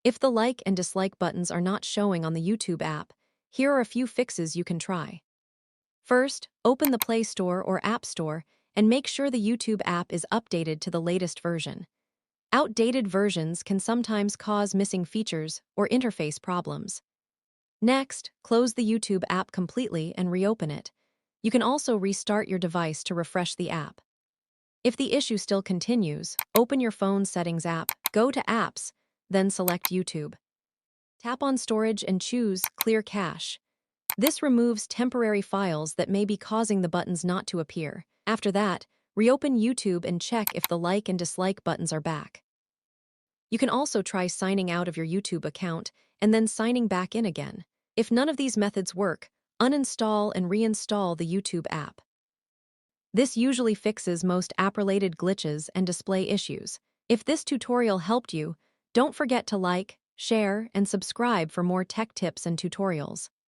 If the like and dislike buttons are not showing on the YouTube app, here are a few fixes you can try. First, open the Play Store or App Store and make sure the YouTube app is updated to the latest version. Outdated versions can sometimes cause missing features or interface problems. Next, close the YouTube app completely and reopen it. You can also restart your device to refresh the app. If the issue still continues, open your phone settings app, go to Apps, then select YouTube. Tap on Storage and choose Clear Cache. This removes temporary files that may be causing the buttons not to appear. After that, reopen YouTube and check if the like and dislike buttons are back. You can also try signing out of your YouTube account and then signing back in again. If none of these methods work, uninstall and reinstall the YouTube app. This usually fixes most app-related glitches and display issues. If this tutorial helped you, don't forget to like, share, and subscribe for more tech tips and tutorials.